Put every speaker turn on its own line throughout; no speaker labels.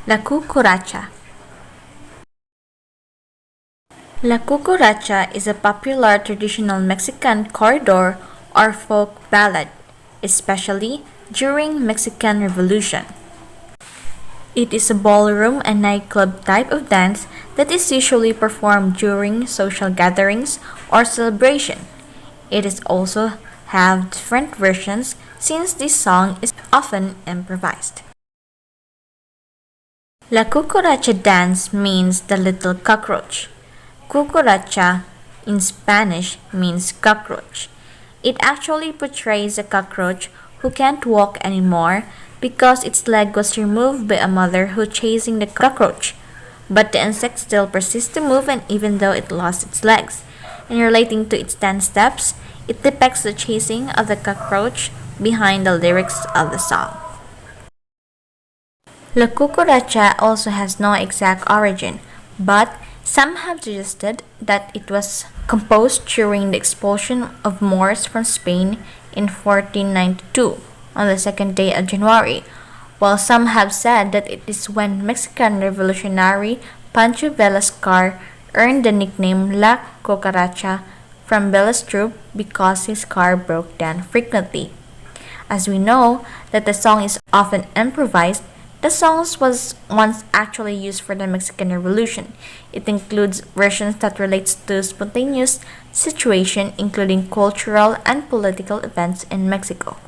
La Cucaracha. La Cucaracha is a popular traditional Mexican corridor or folk ballad, especially during Mexican Revolution. It is a ballroom and nightclub type of dance that is usually performed during social gatherings or celebration. It is also have different versions since this song is often improvised. La cucaracha dance means the little cockroach. Cucaracha in Spanish means cockroach. It actually portrays a cockroach who can't walk anymore because its leg was removed by a mother who chasing the cockroach. But the insect still persists to move and even though it lost its legs. And relating to its 10 steps, it depicts the chasing of the cockroach behind the lyrics of the song. La cucaracha also has no exact origin, but some have suggested that it was composed during the expulsion of Moors from Spain in 1492 on the second day of January, while some have said that it is when Mexican revolutionary Pancho Velasquez earned the nickname La Cucaracha from Vela's troop because his car broke down frequently. As we know that the song is often improvised, the song was once actually used for the Mexican Revolution. It includes versions that relates to spontaneous situation including cultural and political events in Mexico.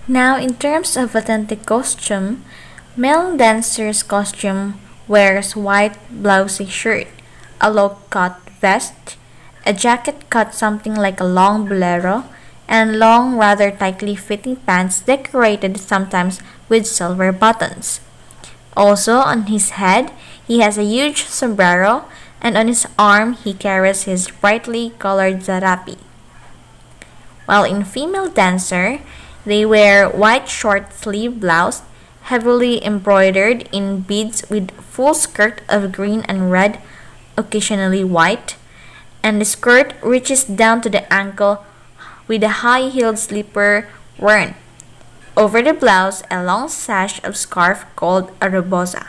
Now in terms of authentic costume, male dancer's costume wears white blousy shirt, a low-cut vest, a jacket cut something like a long bolero, and long, rather tightly fitting pants decorated sometimes with silver buttons. Also, on his head, he has a huge sombrero, and on his arm, he carries his brightly colored zarape. While in female dancer, they wear white short sleeve blouse, heavily embroidered in beads with full skirt of green and red, occasionally white, and the skirt reaches down to the ankle with a high-heeled slipper worn. Over the blouse, a long sash of scarf called a rebosa.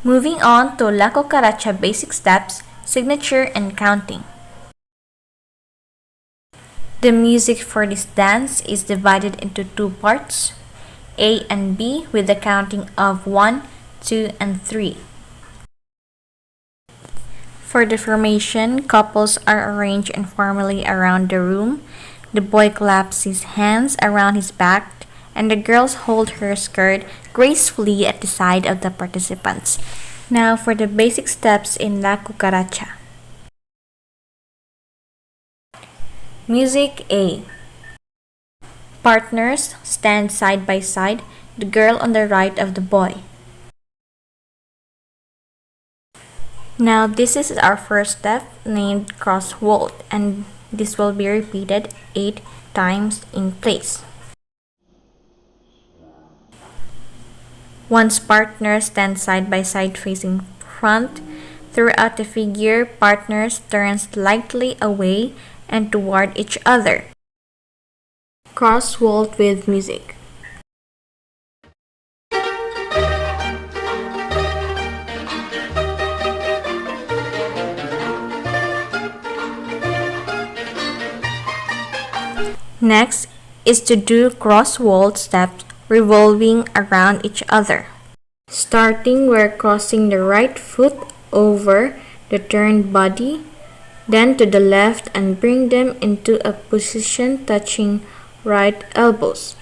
Moving on to La Cucaracha basic steps, signature and counting. The music for this dance is divided into two parts, A and B with the counting of 1, 2, and 3. For the formation, couples are arranged informally around the room. The boy claps his hands around his back and the girls hold her skirt gracefully at the side of the participants. Now for the basic steps in La Cucaracha. Music A. Partners stand side by side, the girl on the right of the boy. Now this is our first step named cross vault and this will be repeated 8 times in place. Once partners stand side by side facing front, throughout the figure partners turn slightly away and toward each other. Cross vault with music. Next is to do cross vault steps revolving around each other, starting where crossing the right foot over the turned body, then to the left and bring them into a position touching right elbows.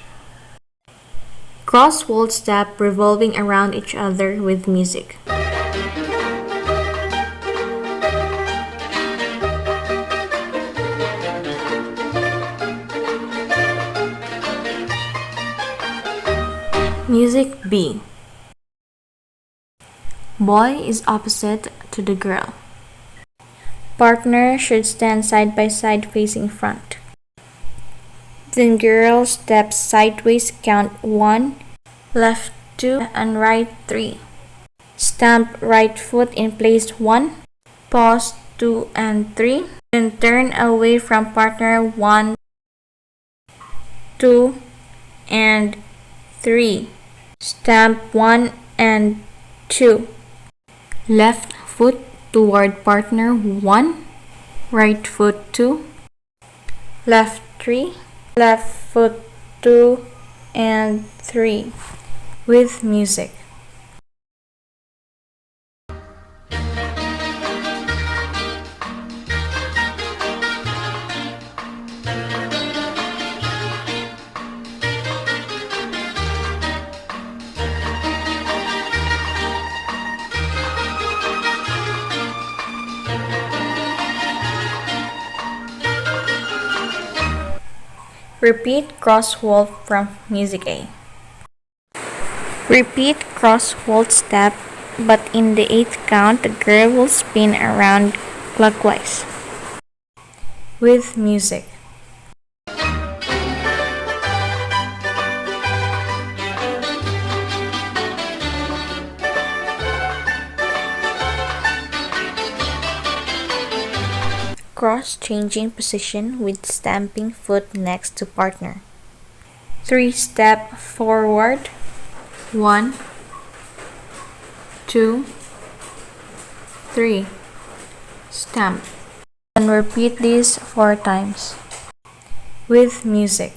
Cross vault step revolving around each other with music. Music B. Boy is opposite to the girl. Partner should stand side by side facing front. Then girl steps sideways, count 1, left 2 and right 3. Stamp right foot in place 1, pause 2 and 3. Then turn away from partner 1, 2 and 3. Stamp 1 and 2. Left foot toward partner 1. Right foot 2. Left 3. Left foot 2 and 3. With music. Repeat cross waltz from music A. Repeat cross waltz step, but in the 8th count the girl will spin around clockwise. With music. Cross changing position with stamping foot next to partner. 3 step forward. 1, 2, 3. Stamp. And repeat this 4 times. With music.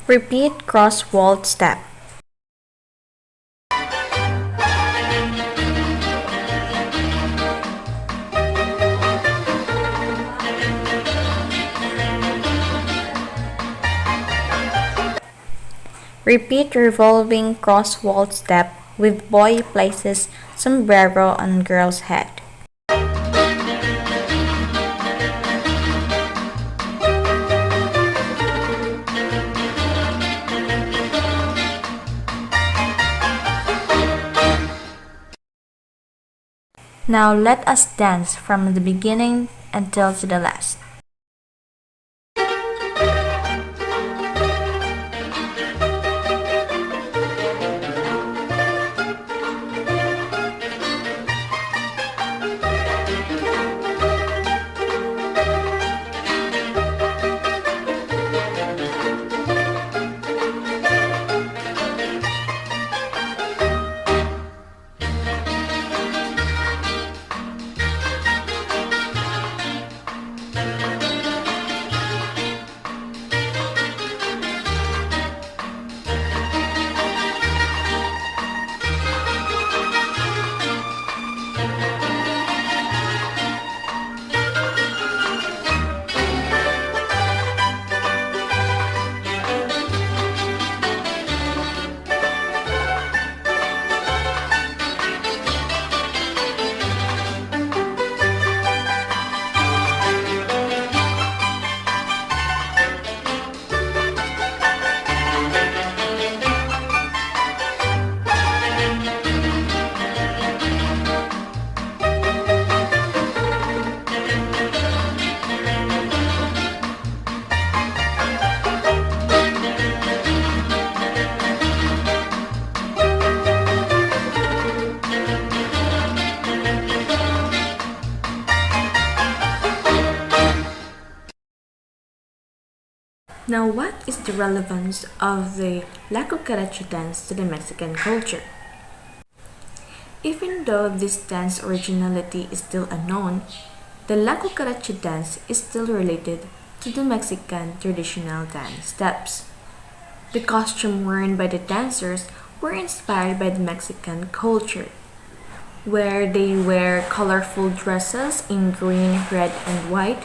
Repeat cross waltz step. Repeat revolving cross waltz step with boy places sombrero on girl's head. Now let us dance from the beginning until to the last. Now, what is the relevance of the La Cucaracha dance to the Mexican culture? Even though this dance originality is still unknown, the La Cucaracha dance is still related to the Mexican traditional dance steps. The costume worn by the dancers were inspired by the Mexican culture, where they wear colorful dresses in green, red, and white,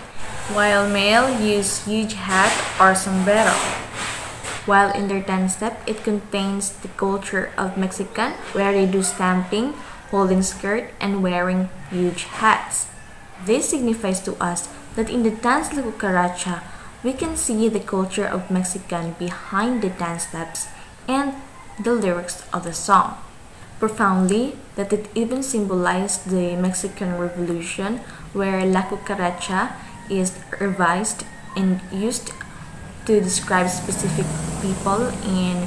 while male use huge hat or sombrero. While in their dance step, it contains the culture of Mexican, where they do stamping, holding skirt, and wearing huge hats. This signifies to us that in the dance La Cucaracha, we can see the culture of Mexican behind the dance steps and the lyrics of the song. Profoundly, that it even symbolized the Mexican Revolution, where La Cucaracha is revised and used to describe specific people in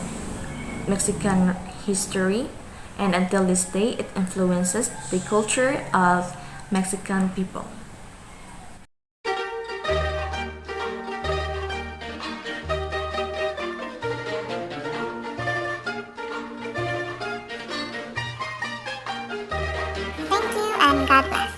Mexican history, and until this day, it influences the culture of Mexican people.
Thank you and God bless.